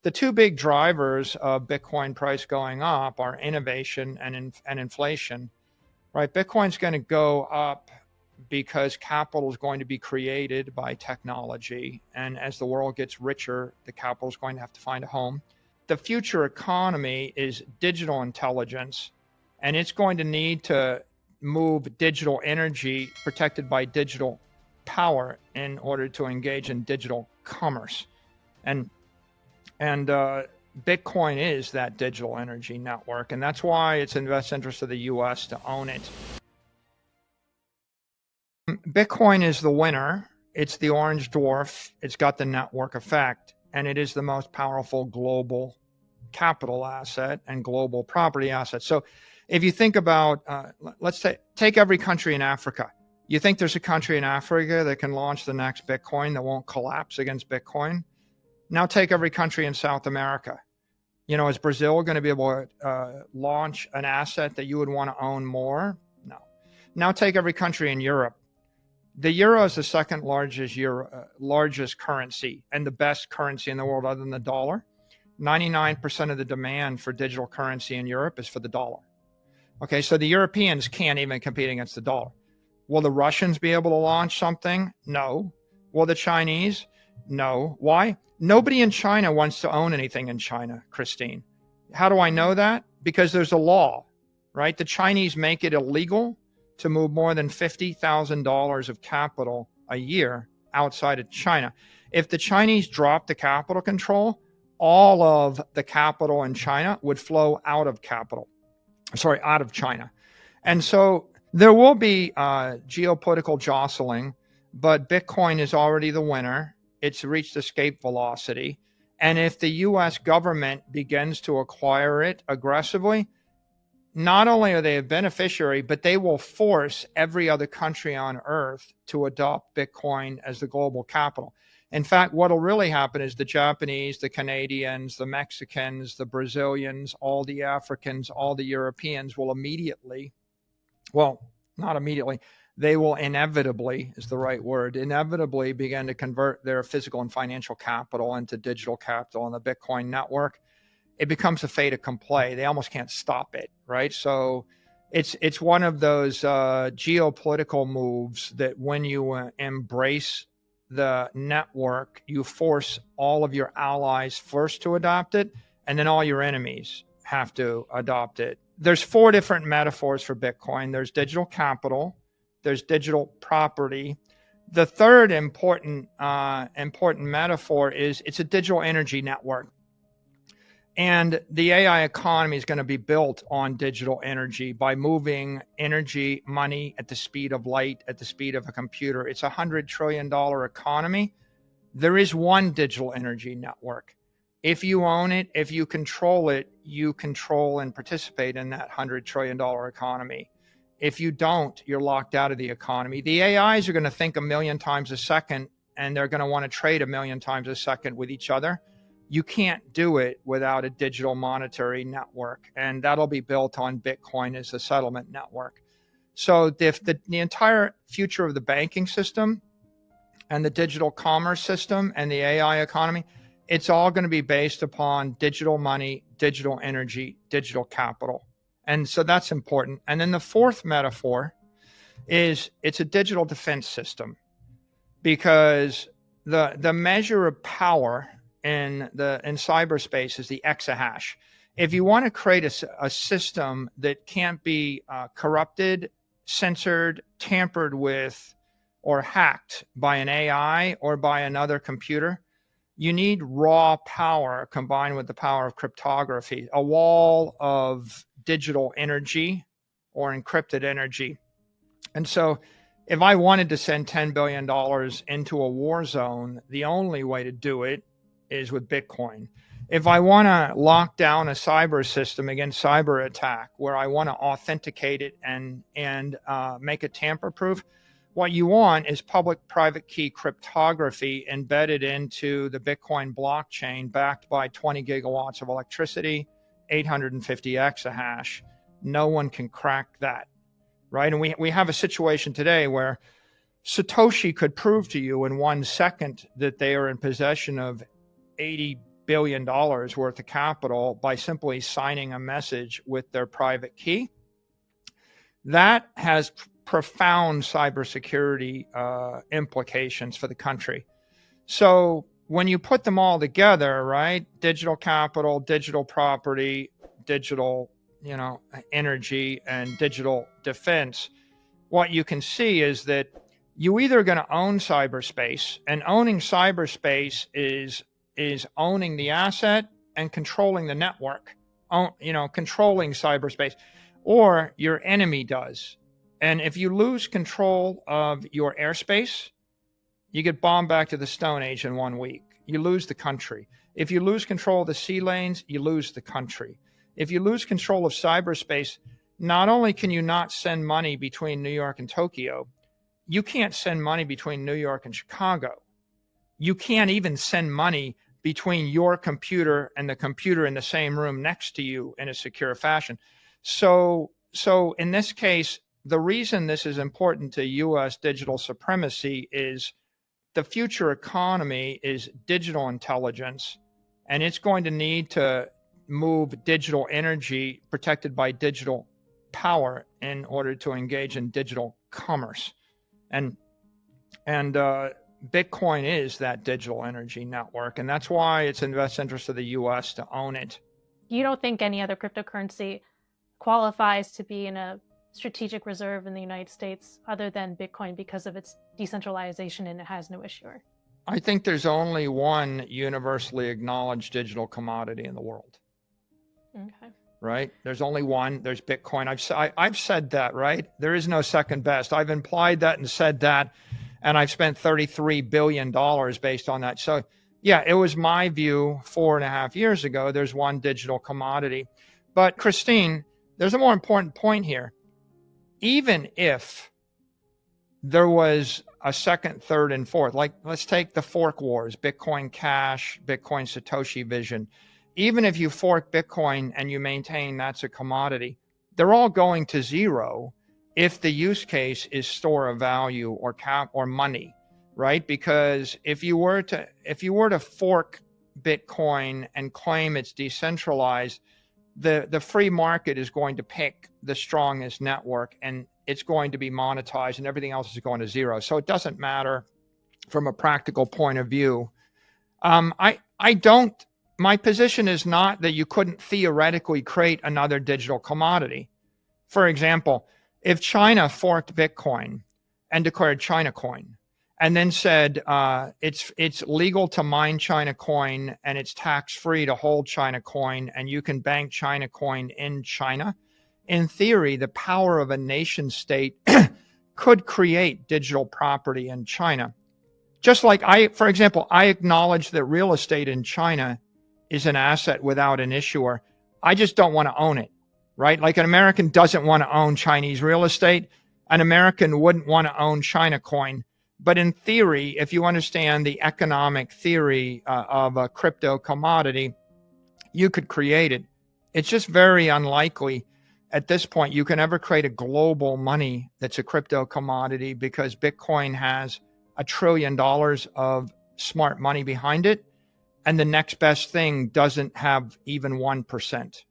The two big drivers of Bitcoin price going up are innovation and inflation, right? Bitcoin's going to go up because capital is going to be created by technology. And as the world gets richer, the capital is going to have to find a home. The future economy is digital intelligence, and it's going to need to move digital energy protected by digital power in order to engage in digital commerce. And Bitcoin is that digital energy network, and that's why it's in the best interest of the US to own it. Bitcoin is the winner. It's the orange dwarf. It's got the network effect, and it is the most powerful global capital asset and global property asset. So if you think about, let's take every country in Africa. You think there's a country in Africa that can launch the next Bitcoin that won't collapse against Bitcoin? Now take every country in South America. You know, is Brazil going to be able to launch an asset that you would want to own more? No. Now take every country in Europe. The euro is the second largest currency and the best currency in the world other than the dollar. 99% of the demand for digital currency in Europe is for the dollar. Okay, so the Europeans can't even compete against the dollar. Will the Russians be able to launch something? No. Will the Chinese? No. Why? Nobody in China wants to own anything in China, Christine. How do I know that? Because there's a law, right? The Chinese make it illegal to move more than $50,000 of capital a year outside of China. If the Chinese drop the capital control, all of the capital in China would flow out of China. And so there will be geopolitical jostling, but Bitcoin is already the winner. It's reached escape velocity. And if the US government begins to acquire it aggressively, not only are they a beneficiary, but they will force every other country on earth to adopt Bitcoin as the global capital. In fact, what will really happen is the Japanese, the Canadians, the Mexicans, the Brazilians, all the Africans, all the Europeans will immediately, well, not immediately, they will inevitably, is the right word, inevitably begin to convert their physical and financial capital into digital capital on the Bitcoin network. It becomes a fait accompli. They almost can't stop it, right? So it's one of those geopolitical moves that when you embrace the network, you force all of your allies first to adopt it, and then all your enemies have to adopt it. There's four different metaphors for Bitcoin. There's digital capital, there's digital property. The third important metaphor is it's a digital energy network. And the AI economy is going to be built on digital energy by moving energy, money at the speed of light, at the speed of a computer. It's a $100 trillion economy. There is one digital energy network. If you own it, if you control it, you control and participate in that $100 trillion economy. If you don't, you're locked out of the economy. The AIs are going to think 1 million times a second, and they're going to want to trade 1 million times a second with each other. You can't do it without a digital monetary network, and that'll be built on Bitcoin as a settlement network. So if the entire future of the banking system and the digital commerce system and the AI economy, it's all going to be based upon digital money, digital energy, digital capital. And so that's important. And then the fourth metaphor is it's a digital defense system, because the measure of power in cyberspace is the exahash. If you want to create a system that can't be corrupted, censored, tampered with, or hacked by an AI or by another computer, you need raw power combined with the power of cryptography, a wall of digital energy or encrypted energy. And so if I wanted to send $10 billion into a war zone, the only way to do it is with Bitcoin. If I want to lock down a cyber system against cyber attack, where I want to authenticate it and make it tamper-proof, what you want is public-private key cryptography embedded into the Bitcoin blockchain, backed by 20 gigawatts of electricity, 850 exahash. No one can crack that, right? And we have a situation today where Satoshi could prove to you in 1 second that they are in possession of 80 billion worth of capital by simply signing a message with their private key. That has profound cybersecurity implications for the country. So when you put them all together, right, digital capital, digital property, digital, energy, and digital defense, what you can see is that you either going to own cyberspace, and owning cyberspace is owning the asset and controlling the network, controlling cyberspace, or your enemy does. And if you lose control of your airspace, you get bombed back to the Stone Age in 1 week. You lose the country. If you lose control of the sea lanes, you lose the country. If you lose control of cyberspace, not only can you not send money between New York and Tokyo, you can't send money between New York and Chicago. You can't even send money between your computer and the computer in the same room next to you in a secure fashion. So in this case, the reason this is important to U.S. digital supremacy is the future economy is digital intelligence, and it's going to need to move digital energy protected by digital power in order to engage in digital commerce. And Bitcoin is that digital energy network, and that's why it's in the best interest of the U.S. to own it. You don't think any other cryptocurrency qualifies to be in a strategic reserve in the United States other than Bitcoin because of its decentralization and it has no issuer? I think there's only one universally acknowledged digital commodity in the world. Okay. Right? There's only one. There's Bitcoin. I've said that, right? There is no second best. I've implied that and said that, and I've spent $33 billion based on that. So yeah, it was my view 4.5 years ago. There's one digital commodity. But Christine, there's a more important point here. Even if there was a second, third, and fourth, like let's take the fork wars, Bitcoin Cash, Bitcoin Satoshi Vision. Even if you fork Bitcoin and you maintain that's a commodity, they're all going to zero if the use case is store of value or cap or money, right? Because if you were to fork Bitcoin and claim it's decentralized, the free market is going to pick the strongest network and it's going to be monetized and everything else is going to zero. So it doesn't matter from a practical point of view. My position is not that you couldn't theoretically create another digital commodity. For example, if China forked Bitcoin and declared China coin and then said it's legal to mine China coin and it's tax-free to hold China coin and you can bank China coin in China, in theory, the power of a nation state could create digital property in China. Just like for example, I acknowledge that real estate in China is an asset without an issuer. I just don't want to own it, right? Like an American doesn't want to own Chinese real estate. An American wouldn't want to own China coin. But in theory, if you understand the economic theory of a crypto commodity, you could create it. It's just very unlikely at this point you can ever create a global money that's a crypto commodity because Bitcoin has $1 trillion of smart money behind it. And the next best thing doesn't have even 1%.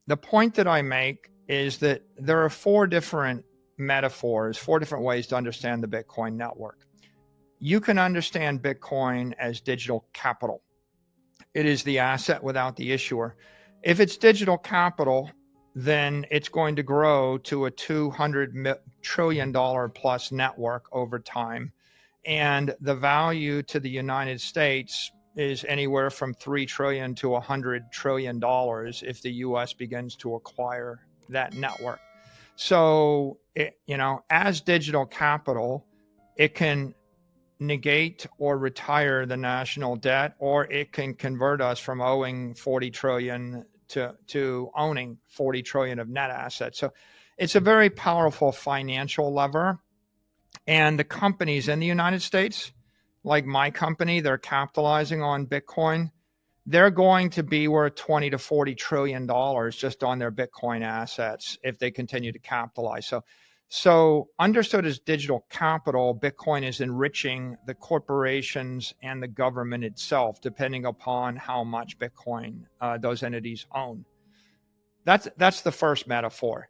The point that I make is that there are 4 different metaphors, 4 different ways to understand the Bitcoin network. You can understand Bitcoin as digital capital. It is the asset without the issuer. If it's digital capital, then it's going to grow to a $200 trillion plus network over time. And the value to the United States is anywhere from $3 trillion to $100 trillion if the U.S. begins to acquire that network. So, as digital capital, it can negate or retire the national debt, or it can convert us from owing 40 trillion to owning 40 trillion of net assets. So it's a very powerful financial lever. And the companies in the United States, like my company, they're capitalizing on Bitcoin. They're going to be worth 20 to 40 trillion dollars just on their Bitcoin assets if they continue to capitalize. So understood as digital capital, Bitcoin is enriching the corporations and the government itself, depending upon how much Bitcoin those entities own. That's the first metaphor.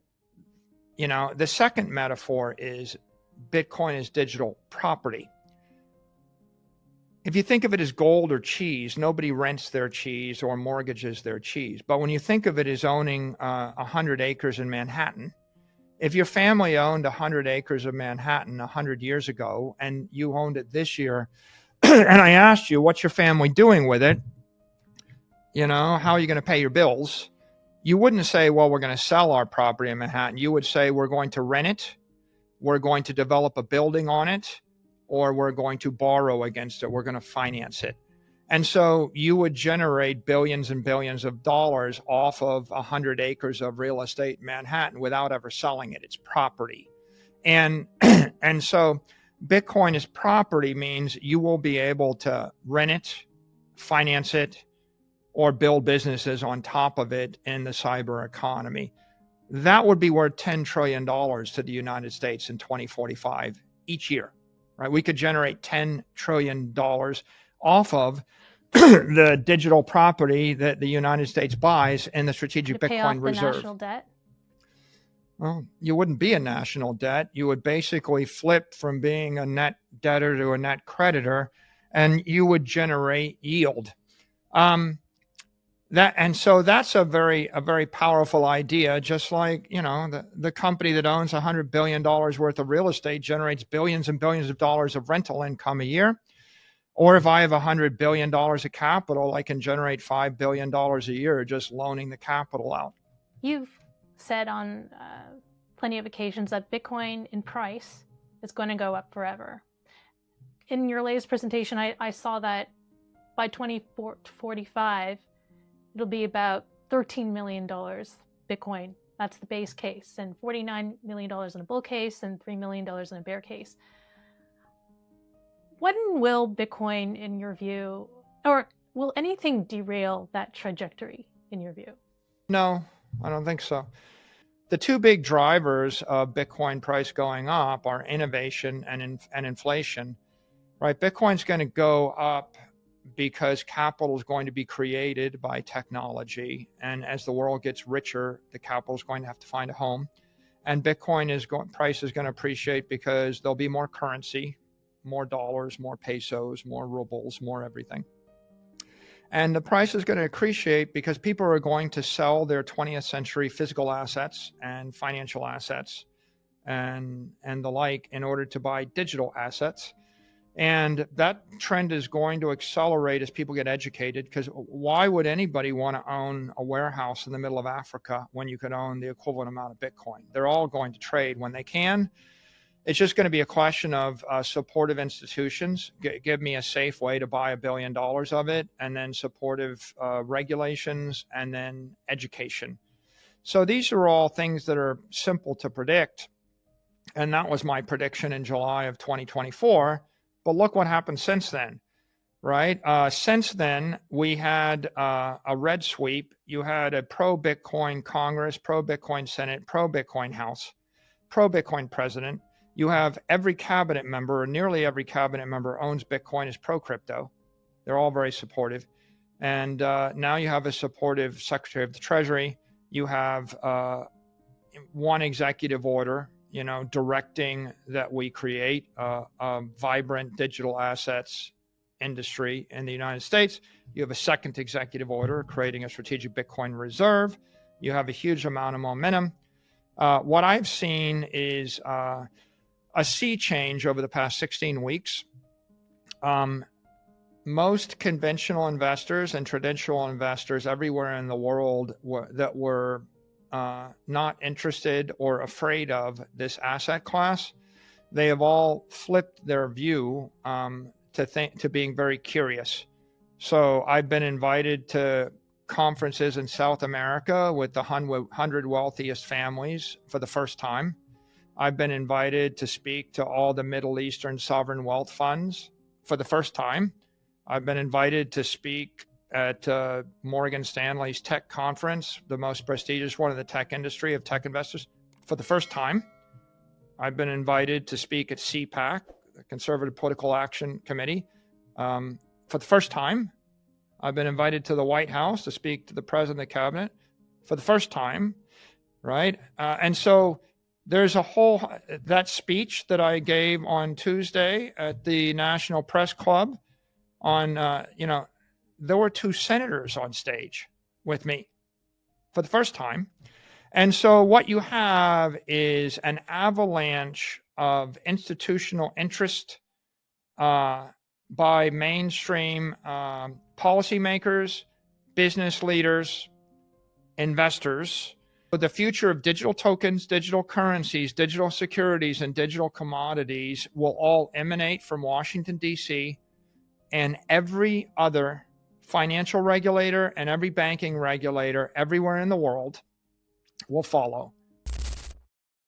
The second metaphor is Bitcoin is digital property. If you think of it as gold or cheese, nobody rents their cheese or mortgages their cheese. But when you think of it as owning 100 acres in Manhattan, if your family owned 100 acres of Manhattan 100 years ago and you owned it this year, and I asked you, what's your family doing with it? How are you going to pay your bills? You wouldn't say, well, we're going to sell our property in Manhattan. You would say, we're going to rent it, we're going to develop a building on it, or we're going to borrow against it. We're going to finance it. And so you would generate billions and billions of dollars off of 100 acres of real estate in Manhattan without ever selling it. It's property. And so Bitcoin as property means you will be able to rent it, finance it, or build businesses on top of it in the cyber economy. That would be worth $10 trillion to the United States in 2045 each year, right? We could generate $10 trillion off of the digital property that the United States buys in the strategic Bitcoin pay off reserve. The national debt? Well, you wouldn't be a national debt. You would basically flip from being a net debtor to a net creditor, and you would generate yield. So that's a very powerful idea. Just like the company that owns $100 billion worth of real estate generates billions and billions of dollars of rental income a year. Or if I have $100 billion of capital, I can generate $5 billion a year just loaning the capital out. You've said on plenty of occasions that Bitcoin in price is going to go up forever. In your latest presentation, I saw that by 2045, it'll be about $13 million Bitcoin. That's the base case, and $49 million in a bull case and $3 million in a bear case. When will Bitcoin, in your view, or will anything derail that trajectory, in your view? No, I don't think so. The two big drivers of Bitcoin price going up are innovation and inflation, right? Bitcoin's going to go up because capital is going to be created by technology. And as the world gets richer, the capital is going to have to find a home. And Bitcoin price is going to appreciate because there'll be more currency, more dollars, more pesos, more rubles, more everything. And the price is going to appreciate because people are going to sell their 20th century physical assets and financial assets and the like in order to buy digital assets. And that trend is going to accelerate as people get educated, because why would anybody want to own a warehouse in the middle of Africa when you could own the equivalent amount of Bitcoin? They're all going to trade when they can. It's just going to be a question of supportive institutions. Give me a safe way to buy $1 billion of it, and then supportive regulations, and then education. So these are all things that are simple to predict. And that was my prediction in July of 2024. But look what happened since then, right? Since then, we had a red sweep. You had a pro-Bitcoin Congress, pro-Bitcoin Senate, pro-Bitcoin House, pro-Bitcoin president. You have every cabinet member, or nearly every cabinet member, owns Bitcoin, is pro-crypto. They're all very supportive. And now you have a supportive Secretary of the Treasury. You have one executive order, directing that we create a vibrant digital assets industry in the United States. You have a second executive order creating a strategic Bitcoin reserve. You have a huge amount of momentum. What I've seen is a sea change over the past 16 weeks. Most conventional investors and traditional investors everywhere in the world that were not interested or afraid of this asset class, they have all flipped their view to being very curious. So I've been invited to conferences in South America with the 100 wealthiest families for the first time. I've been invited to speak to all the Middle Eastern sovereign wealth funds for the first time. I've been invited to speak at Morgan Stanley's tech conference, the most prestigious one in the tech industry of tech investors, for the first time. I've been invited to speak at CPAC, the Conservative Political Action Committee, for the first time. I've been invited to the White House to speak to the President of the Cabinet for the first time, right? And so there's that speech that I gave on Tuesday at the National Press Club on, there were 2 senators on stage with me for the first time. And so what you have is an avalanche of institutional interest by mainstream policymakers, business leaders, investors. The future of digital tokens, digital currencies, digital securities, and digital commodities will all emanate from Washington, D.C., and every other financial regulator and every banking regulator everywhere in the world will follow.